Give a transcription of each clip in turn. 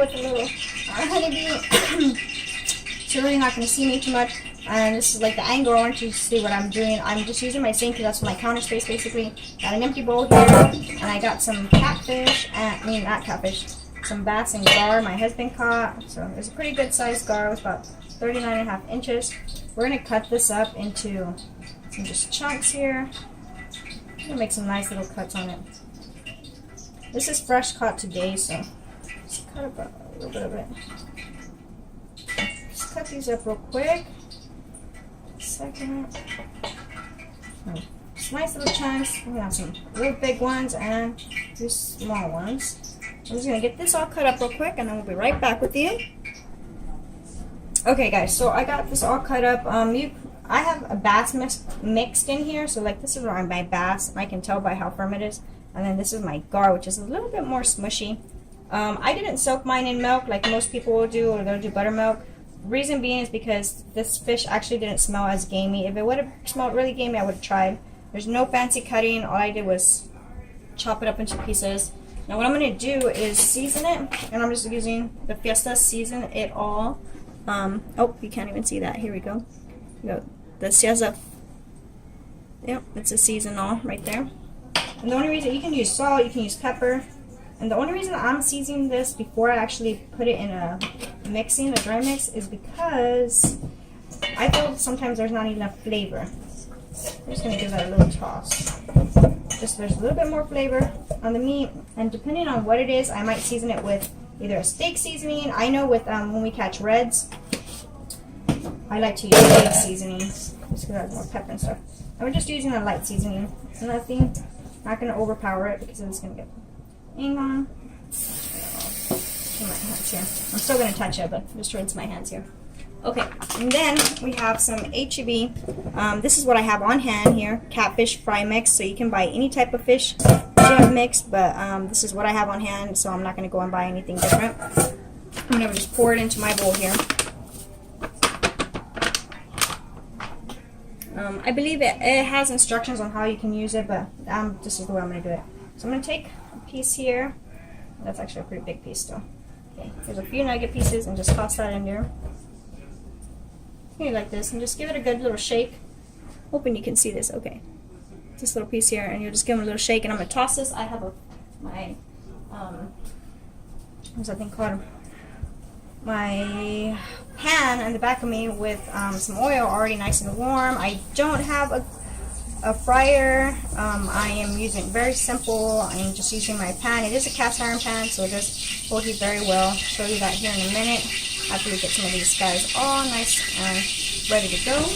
with a little honeybee. So you're really not going to see me too much. And this is like the angle. I want you to see what I'm doing. I'm just using my sink because that's my counter space basically. Got an empty bowl here, and I got some catfish, not catfish, some bass and gar my husband caught. So it's a pretty good sized gar. It was about 39.5 inches. We're going to cut this up into some just chunks here. I'm going to make some nice little cuts on it. This is fresh caught today, so just cut up a little bit of it. Just cut these up real quick. Second. Just nice little chunks. We have some real big ones and two small ones. I'm just going to get this all cut up real quick and then we'll be right back with you. Okay guys, so I got this all cut up. I have a bass mixed in here, so like this is my bass. I can tell by how firm it is. And then this is my gar, which is a little bit more smushy. I didn't soak mine in milk like most people will do, or they'll do buttermilk. Reason being is because this fish actually didn't smell as gamey. If it would have smelled really gamey, I would have tried. There's no fancy cutting. All I did was chop it up into pieces. Now what I'm going to do is season it, and I'm just using the Fiesta Season It All. Oh, you can't even see that. Here we go. The Fiesta. Yep, it's a season all right there. And the only reason, you can use salt, you can use pepper. And the only reason I'm seasoning this before I actually put it in a dry mix, is because I feel sometimes there's not enough flavor. I'm just going to give that a little toss. Just there's a little bit more flavor on the meat, and depending on what it is, I might season it with either a steak seasoning. I know with when we catch reds, I like to use steak seasoning just because it has more pepper and stuff. And we're just using a light seasoning. Nothing, not going to overpower it because it's going to get. Hang on. My hands here. I'm still going to touch it, but just rinse my hands here. Okay, and then we have some HEB. This is what I have on hand here, catfish fry mix. So you can buy any type of fish mixed, but this is what I have on hand, so I'm not going to go and buy anything different. I'm going to just pour it into my bowl here. I believe it has instructions on how you can use it, but this is the way I'm going to do it. So I'm going to take a piece here. That's actually a pretty big piece still. Okay, there's a few nugget pieces, and just toss that in there. Here like this, and just give it a good little shake. Hoping you can see this. Okay, this little piece here, and you'll just give them a little shake. And I'm going to toss this. I have my what's that thing called? My pan in the back of me with some oil already nice and warm. I don't have a fryer. I am using very simple. I'm just using my pan. It is a cast iron pan, so it does hold heat very well. I'll show you that here in a minute after we get some of these guys all nice and ready to go.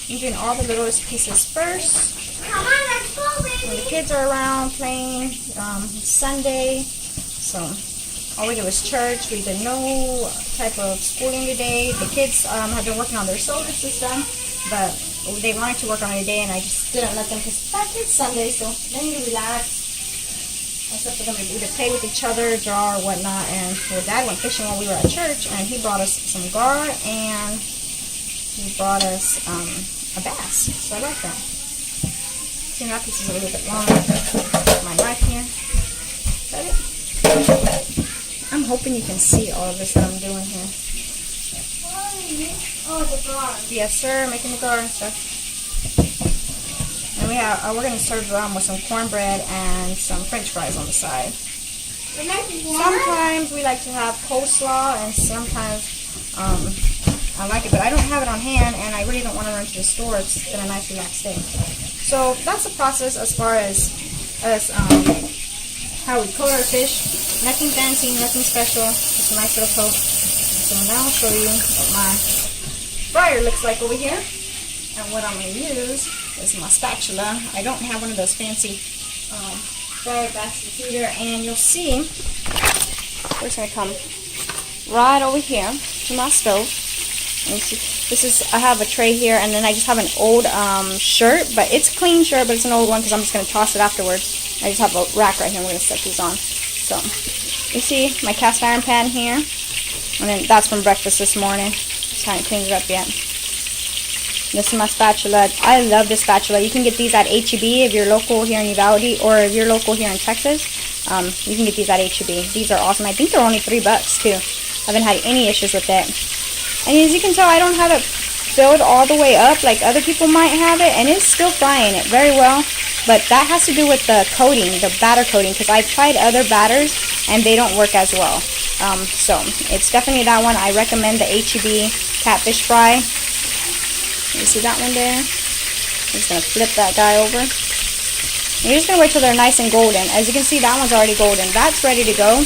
I'm doing all the littlest pieces first. Come on, let's go, baby. When the kids are around playing, it's Sunday, so all we did was church. We did no type of schooling today. The kids have been working on their solar system, but they wanted to work on it today, and I just didn't let them because it's Sunday, so they need to relax. Except for them to either play with each other, draw, or whatnot. And well, Dad went fishing while we were at church, and he brought us some gar, and he brought us a bass. So I like that. See, that piece is a little bit long. My knife here. Is that it? I'm hoping you can see all of this that I'm doing here. Oh, the gar. Yes, sir. Making the gar and stuff. And we're going to serve with some cornbread and some French fries on the side. Sometimes we like to have coleslaw, and sometimes I like it, but I don't have it on hand, and I really don't want to run to the store. It's been a nice relaxed day. So that's the process as far as how we coat our fish. Nothing fancy, nothing special. Just a nice little coat. So now I'll show you what my fryer looks like over here. And what I'm going to use is my spatula. I don't have one of those fancy fryer basket heater, and you'll see where's going to come right over here to my stove. And you see, this is, I have a tray here, and then I just have an old shirt, but it's a clean shirt, but it's an old one because I'm just going to toss it afterwards. I just have a rack right here. I'm going to set these on. So you see my cast iron pan here, and then that's from breakfast this morning. Just haven't cleaned it up yet. This is my spatula. I love this spatula. You can get these at HEB if you're local here in Uvalde, or if you're local here in Texas. You can get these at HEB. These are awesome. I think they're only $3 too. I haven't had any issues with it. And as you can tell, I don't have it filled all the way up like other people might have it, and it's still frying it very well. But that has to do with the coating, the batter coating, because I've tried other batters and they don't work as well. So it's definitely that one. I recommend the HEB catfish fry. You see that one there? I'm just going to flip that guy over. And you're just going to wait till they're nice and golden. As you can see, that one's already golden. That's ready to go.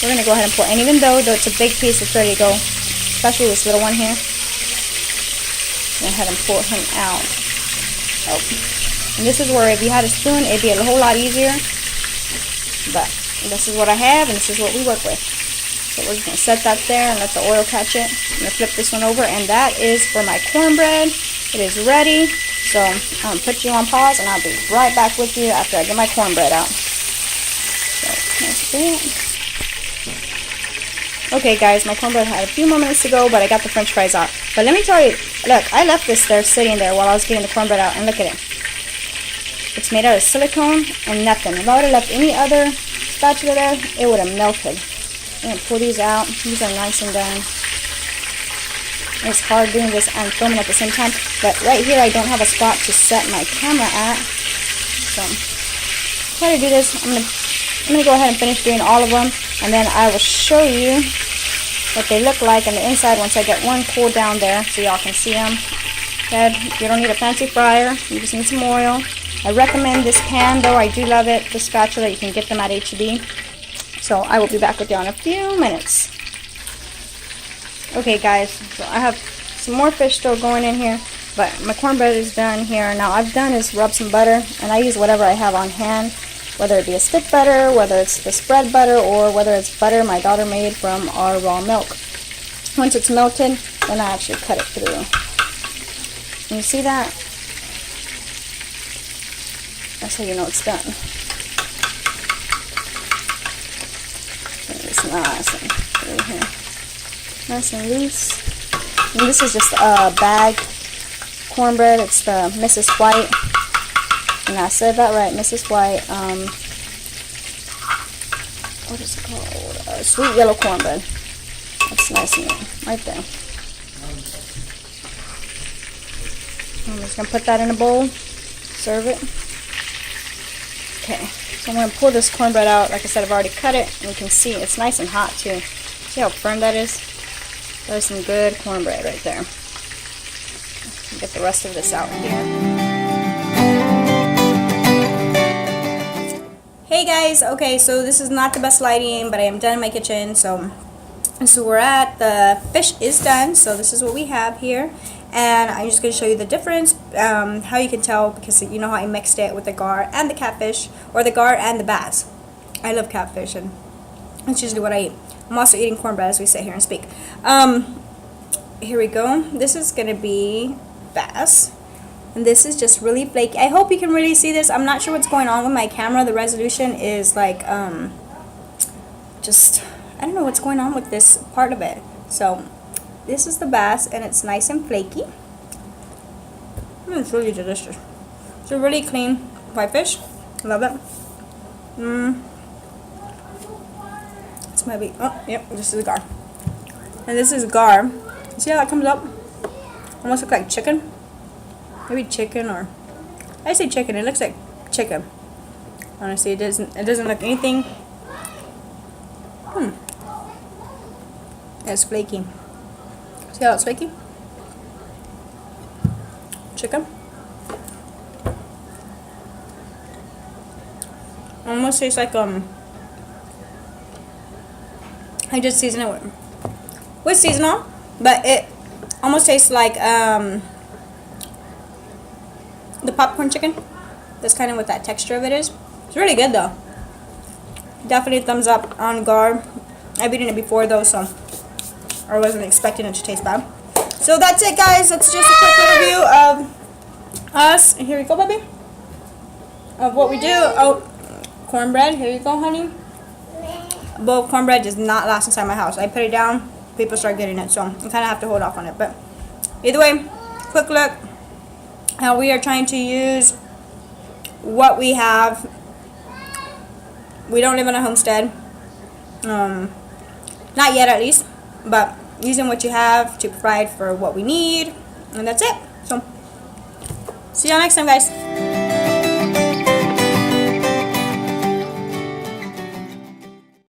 We're going to go ahead and pour. And even though it's a big piece, it's ready to go. Especially this little one here. Go ahead and pour him out. Oh. And this is where if you had a spoon, it'd be a whole lot easier. But this is what I have, and this is what we work with. So we're just going to set that there and let the oil catch it. I'm going to flip this one over, and that is for my cornbread. It is ready. So I'm going to put you on pause, and I'll be right back with you after I get my cornbread out. So that's it. Okay guys, my cornbread had a few more minutes to go, but I got the french fries out. But let me tell you, look, I left this there sitting there while I was getting the cornbread out, and look at it. It's made out of silicone and nothing. If I would have left any other spatula there, it would have melted. I'm going to pull these out. These are nice and done. It's hard doing this and filming at the same time, but right here I don't have a spot to set my camera at. So, try to do this. I'm gonna go ahead and finish doing all of them, and then I will show you what they look like on the inside once I get one cooled down there so y'all can see them. Okay, you don't need a fancy fryer, you just need some oil. I recommend this pan though, I do love it. The spatula, you can get them at HEB. So I will be back with you in a few minutes. Okay guys, so I have some more fish still going in here, but my cornbread is done here. Now I've done is rub some butter, and I use whatever I have on hand. Whether it be a stick butter, whether it's the spread butter, or whether it's butter my daughter made from our raw milk. Once it's melted, then I actually cut it through. And you see that? That's how you know it's done. It's nice and through here. Nice and loose. And this is just a bag cornbread. It's the Mrs. White. And I said that right, Mrs. White. What is it called? Sweet yellow cornbread. That's nice and right there. I'm just gonna put that in a bowl, serve it. Okay, so I'm gonna pull this cornbread out. Like I said, I've already cut it, and you can see it's nice and hot too. See how firm that is? There's some good cornbread right there. Get the rest of this out here. Hey guys, okay, so this is not the best lighting, but I am done in my kitchen. So we're at, the fish is done, so this is what we have here. And I'm just going to show you the difference, how you can tell, because you know how I mixed it with the gar and the catfish, or the gar and the bass. I love catfish, and that's usually what I eat. I'm also eating cornbread as we sit here and speak. Here we go. This is going to be bass. And this is just really flaky. I hope you can really see this. I'm not sure what's going on with my camera. The resolution is like, just, I don't know what's going on with this part of it. So, this is the bass, and it's nice and flaky. It's really delicious. It's a really clean white fish. Love it. It's maybe, oh, yep, this is gar. And this is gar. See how that comes up? Almost look like chicken. Maybe chicken, or I say chicken. It looks like chicken. Honestly, it doesn't look anything. It's flaky. See how it's flaky? Chicken. Almost tastes like I just seasoned it with seasonal, but it almost tastes like the popcorn chicken. That's kind of what that texture of it is. It's really good though. Definitely thumbs up on gar. I've eaten it before though, so I wasn't expecting it to taste bad. So that's it guys. That's just a quick review of us. Here we go, baby. Of what we do. Oh, cornbread. Here you go, honey. A bowl of cornbread does not last inside my house. I put it down, people start getting it, so I kind of have to hold off on it. But either way, quick look. how we are trying to use what we have. We don't live in a homestead. Not yet, at least. But using what you have to provide for what we need. And that's it. So, see y'all next time, guys.